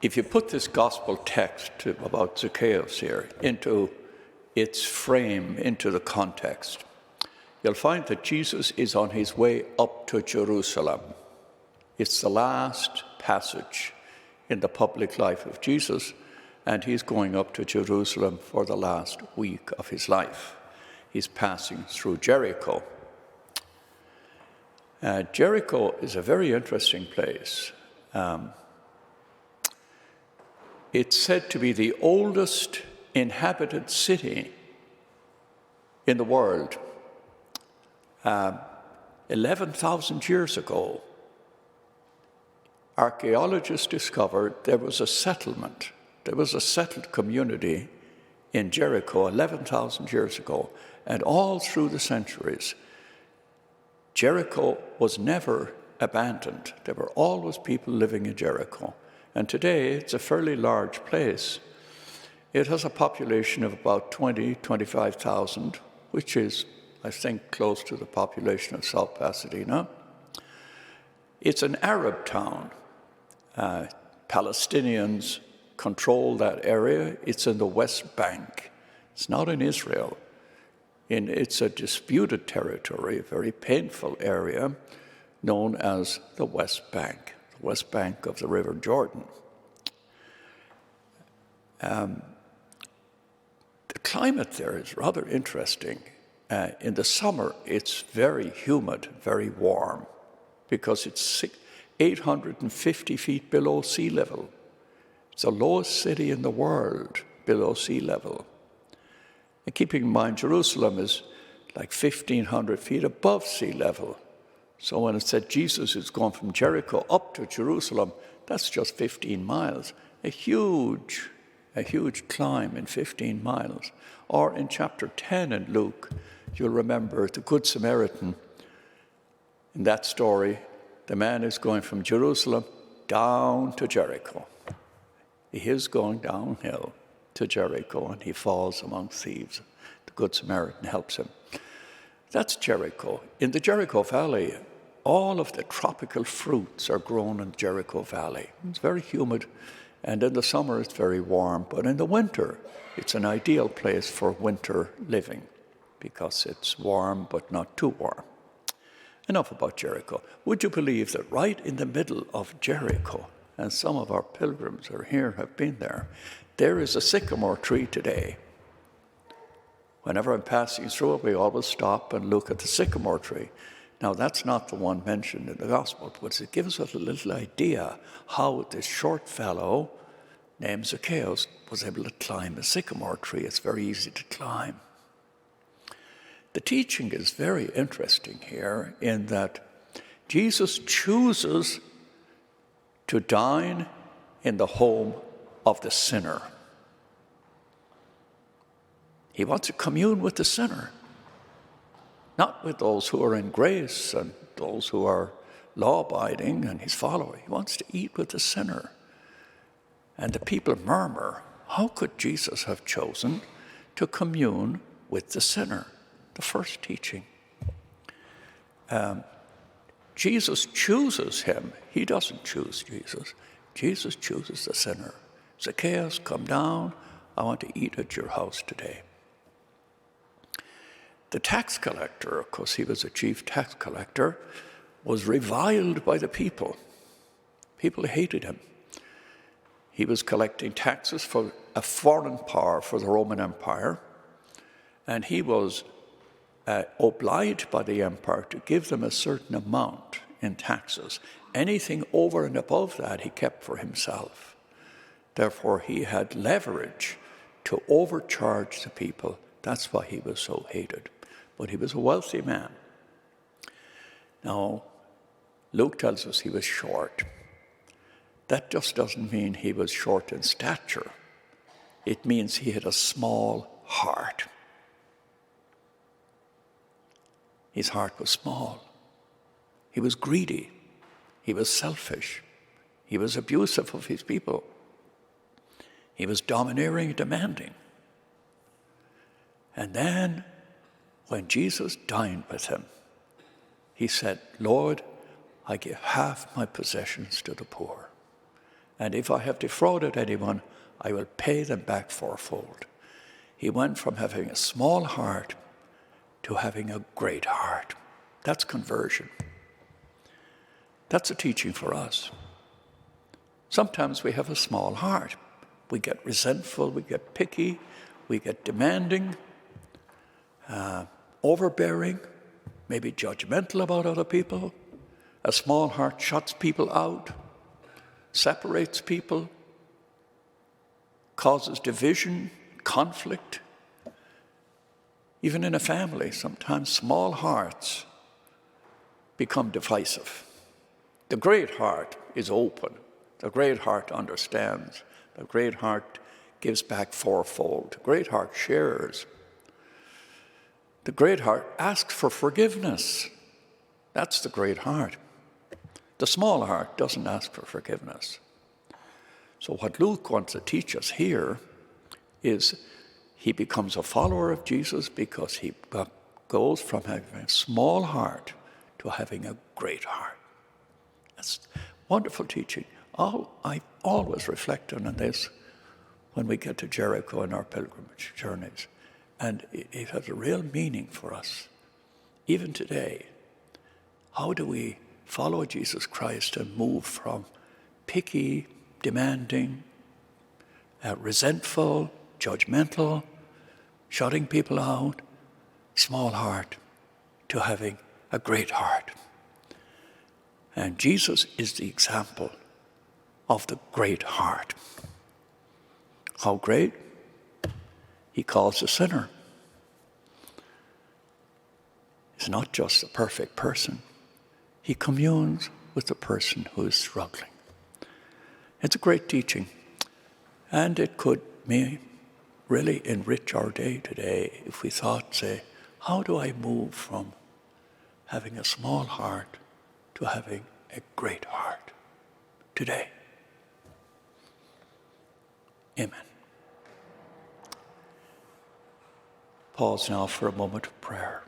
if you put this gospel text about Zacchaeus here into its frame, into the context, you'll find that Jesus is on his way up to Jerusalem. It's the last passage in the public life of Jesus, and he's going up to Jerusalem for the last week of his life. He's passing through Jericho. Jericho is a very interesting place. It's said to be the oldest inhabited city in the world. 11,000 years ago, archaeologists discovered there was a settlement. There was a settled community in Jericho 11,000 years ago. And all through the centuries, Jericho was never abandoned. There were always people living in Jericho. And today, it's a fairly large place. It has a population of about 25,000, which is, I think, close to the population of South Pasadena. It's an Arab town. Palestinians control that area. It's in the West Bank. It's not in Israel. It's a disputed territory, a very painful area, known as the West Bank of the River Jordan. The climate there is rather interesting. In the summer, it's very humid, very warm, because it's 850 feet below sea level. It's the lowest city in the world below sea level. And keeping in mind, Jerusalem is like 1,500 feet above sea level. So when it said Jesus is going from Jericho up to Jerusalem, that's just 15 miles. A huge climb in 15 miles. Or in chapter 10 in Luke, you'll remember the Good Samaritan. In that story, the man is going from Jerusalem down to Jericho. He is going downhill to Jericho, and he falls among thieves. The Good Samaritan helps him. That's Jericho. In the Jericho Valley, all of the tropical fruits are grown in Jericho Valley. It's very humid, and in the summer it's very warm, but in the winter it's an ideal place for winter living because it's warm but not too warm. Enough about Jericho. Would you believe that right in the middle of Jericho, and some of our pilgrims are here, have been there is a sycamore tree today. Whenever I'm passing through it, we always stop and look at the sycamore tree. Now, that's not the one mentioned in the Gospel, but it gives us a little idea how this short fellow named Zacchaeus was able to climb a sycamore tree. It's very easy to climb. The teaching is very interesting here in that Jesus chooses to dine in the home of the sinner. He wants to commune with the sinner, not with those who are in grace and those who are law-abiding and his follower. He wants to eat with the sinner. And the people murmur, how could Jesus have chosen to commune with the sinner? The first teaching. Jesus chooses him. He doesn't choose Jesus. Jesus chooses the sinner. Zacchaeus, come down. I want to eat at your house today. The tax collector, of course, he was a chief tax collector, was reviled by the people. People hated him. He was collecting taxes for a foreign power, for the Roman Empire, and he was obliged by the empire to give them a certain amount in taxes. Anything over and above that he kept for himself. Therefore, he had leverage to overcharge the people. That's why he was so hated. But he was a wealthy man. Now, Luke tells us he was short. That just doesn't mean he was short in stature. It means he had a small heart. His heart was small. He was greedy. He was selfish. He was abusive of his people. He was domineering and demanding. And then, when Jesus dined with him, he said, Lord, I give half my possessions to the poor. And if I have defrauded anyone, I will pay them back fourfold. He went from having a small heart to having a great heart. That's conversion. That's a teaching for us. Sometimes we have a small heart. We get resentful, we get picky, we get demanding, overbearing, maybe judgmental about other people. A small heart shuts people out, separates people, causes division, conflict. Even in a family, sometimes small hearts become divisive. The great heart is open. The great heart understands. The great heart gives back fourfold. The great heart shares. The great heart asks for forgiveness. That's the great heart. The small heart doesn't ask for forgiveness. So what Luke wants to teach us here is he becomes a follower of Jesus because he goes from having a small heart to having a great heart. That's wonderful teaching. I always reflect on this when we get to Jericho in our pilgrimage journeys. And it has a real meaning for us, even today. How do we follow Jesus Christ and move from picky, demanding, resentful, judgmental, shutting people out, small heart, to having a great heart? And Jesus is the example of the great heart. How great? He calls a sinner. He's not just a perfect person. He communes with the person who is struggling. It's a great teaching. And it could really enrich our day today if we thought, say, how do I move from having a small heart to having a great heart today? Amen. Pause now for a moment of prayer.